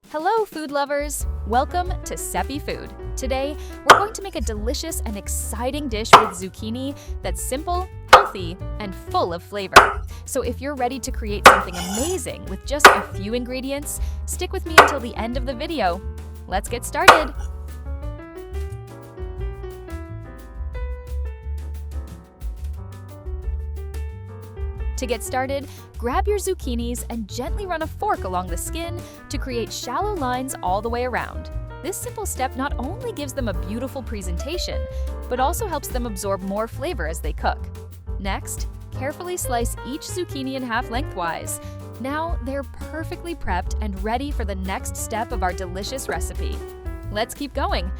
Hello, food lovers! Welcome to Sepi Food. Today, we're going to make a delicious and exciting dish with zucchini that's simple, healthy, and full of flavor. So if you're ready to create something amazing with just a few ingredients, stick with me until the end of the video. Let's get started! To get started, grab your zucchinis and gently run a fork along the skin to create shallow lines all the way around. This simple step not only gives them a beautiful presentation, but also helps them absorb more flavor as they cook. Next, carefully slice each zucchini in half lengthwise. Now they're perfectly prepped and ready for the next step of our delicious recipe. Let's keep going.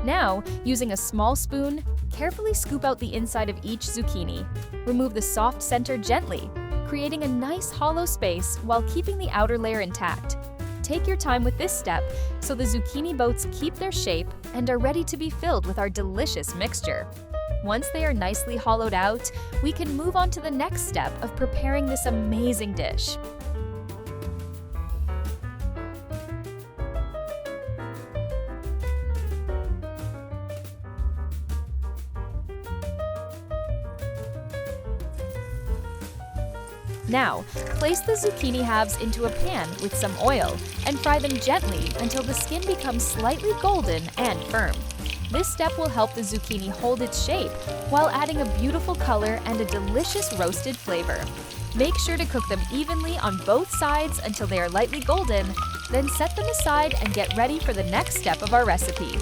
Now, using a small spoon, carefully scoop out the inside of each zucchini. Remove the soft center gently, creating a nice hollow space while keeping the outer layer intact. Take your time with this step so the zucchini boats keep their shape and are ready to be filled with our delicious mixture. Once they are nicely hollowed out, we can move on to the next step of preparing this amazing dish. Now, place the zucchini halves into a pan with some oil and fry them gently until the skin becomes slightly golden and firm. This step will help the zucchini hold its shape while adding a beautiful color and a delicious roasted flavor. Make sure to cook them evenly on both sides until they are lightly golden, then set them aside and get ready for the next step of our recipe.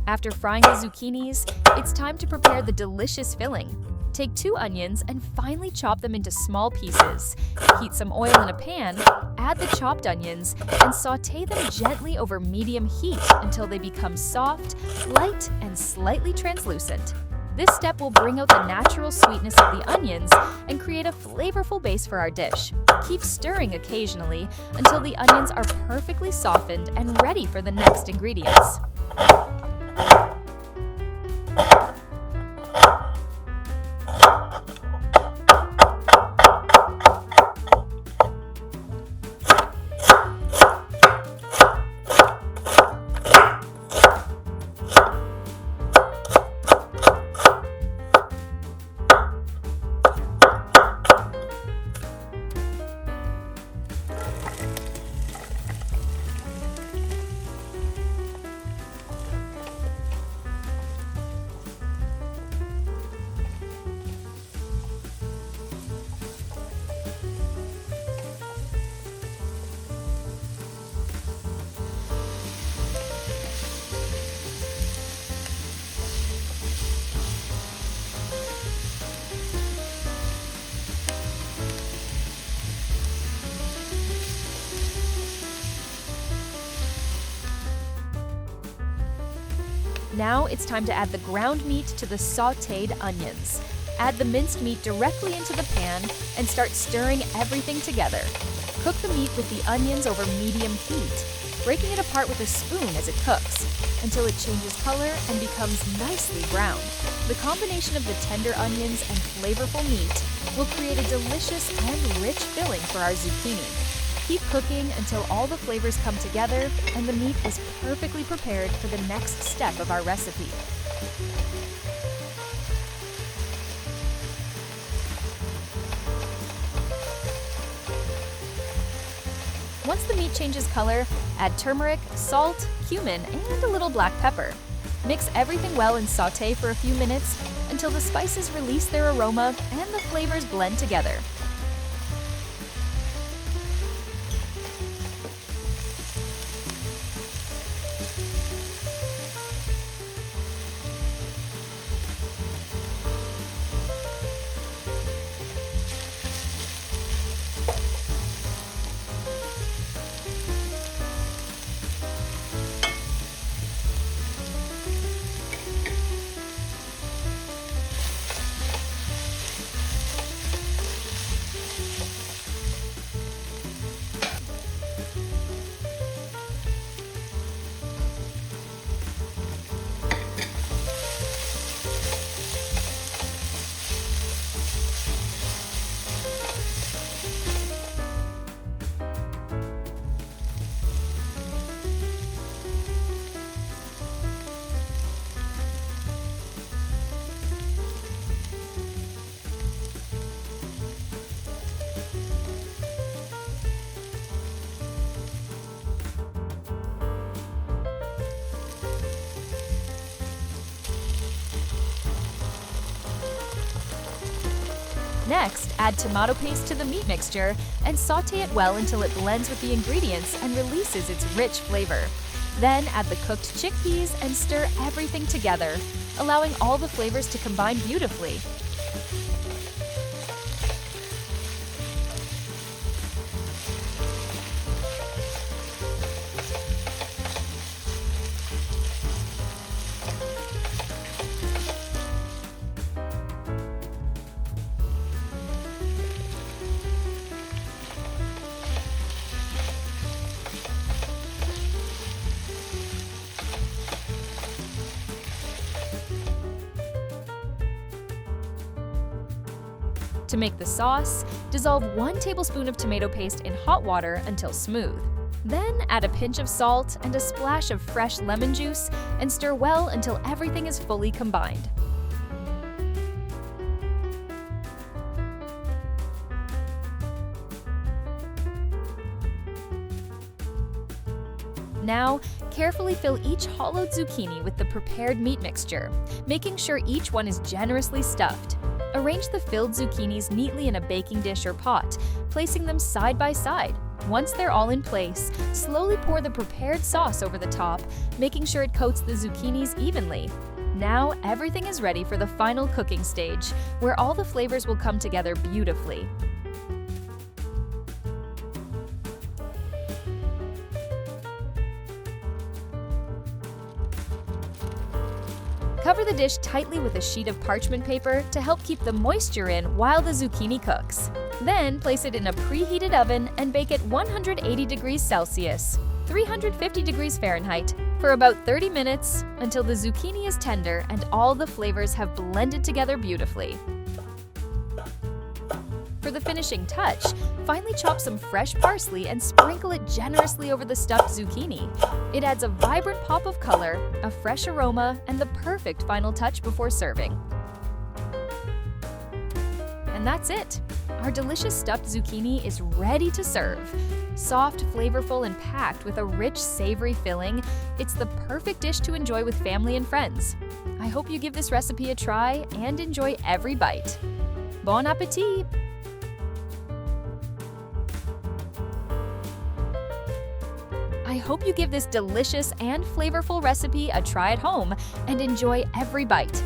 After frying the zucchinis, it's time to prepare the delicious filling. Take 2 onions and finely chop them into small pieces. Heat some oil in a pan, add the chopped onions, and sauté them gently over medium heat until they become soft, light, and slightly translucent. This step will bring out the natural sweetness of the onions and create a flavorful base for our dish. Keep stirring occasionally until the onions are perfectly softened and ready for the next ingredients. Now it's time to add the ground meat to the sautéed onions. Add the minced meat directly into the pan and start stirring everything together. Cook the meat with the onions over medium heat, breaking it apart with a spoon as it cooks, until it changes color and becomes nicely brown. The combination of the tender onions and flavorful meat will create a delicious and rich filling for our zucchini. Keep cooking until all the flavors come together and the meat is perfectly prepared for the next step of our recipe. Once the meat changes color, add turmeric, salt, cumin, and a little black pepper. Mix everything well and saute for a few minutes until the spices release their aroma and the flavors blend together. Next, add tomato paste to the meat mixture and saute it well until it blends with the ingredients and releases its rich flavor. Then add the cooked chickpeas and stir everything together, allowing all the flavors to combine beautifully. To make the sauce, dissolve 1 tablespoon of tomato paste in hot water until smooth. Then add a pinch of salt and a splash of fresh lemon juice and stir well until everything is fully combined. Now, carefully fill each hollowed zucchini with the prepared meat mixture, making sure each one is generously stuffed. Arrange the filled zucchinis neatly in a baking dish or pot, placing them side by side. Once they're all in place, slowly pour the prepared sauce over the top, making sure it coats the zucchinis evenly. Now, everything is ready for the final cooking stage, where all the flavors will come together beautifully. Cover the dish tightly with a sheet of parchment paper to help keep the moisture in while the zucchini cooks. Then place it in a preheated oven and bake at 180 degrees Celsius, 350 degrees Fahrenheit, for about 30 minutes until the zucchini is tender and all the flavors have blended together beautifully. For the finishing touch, finely chop some fresh parsley and sprinkle it generously over the stuffed zucchini. It adds a vibrant pop of color, a fresh aroma, and the perfect final touch before serving. And that's it! Our delicious stuffed zucchini is ready to serve. Soft, flavorful, and packed with a rich, savory filling, it's the perfect dish to enjoy with family and friends. I hope you give this recipe a try and enjoy every bite. Bon appétit! I hope you give this delicious and flavorful recipe a try at home and enjoy every bite.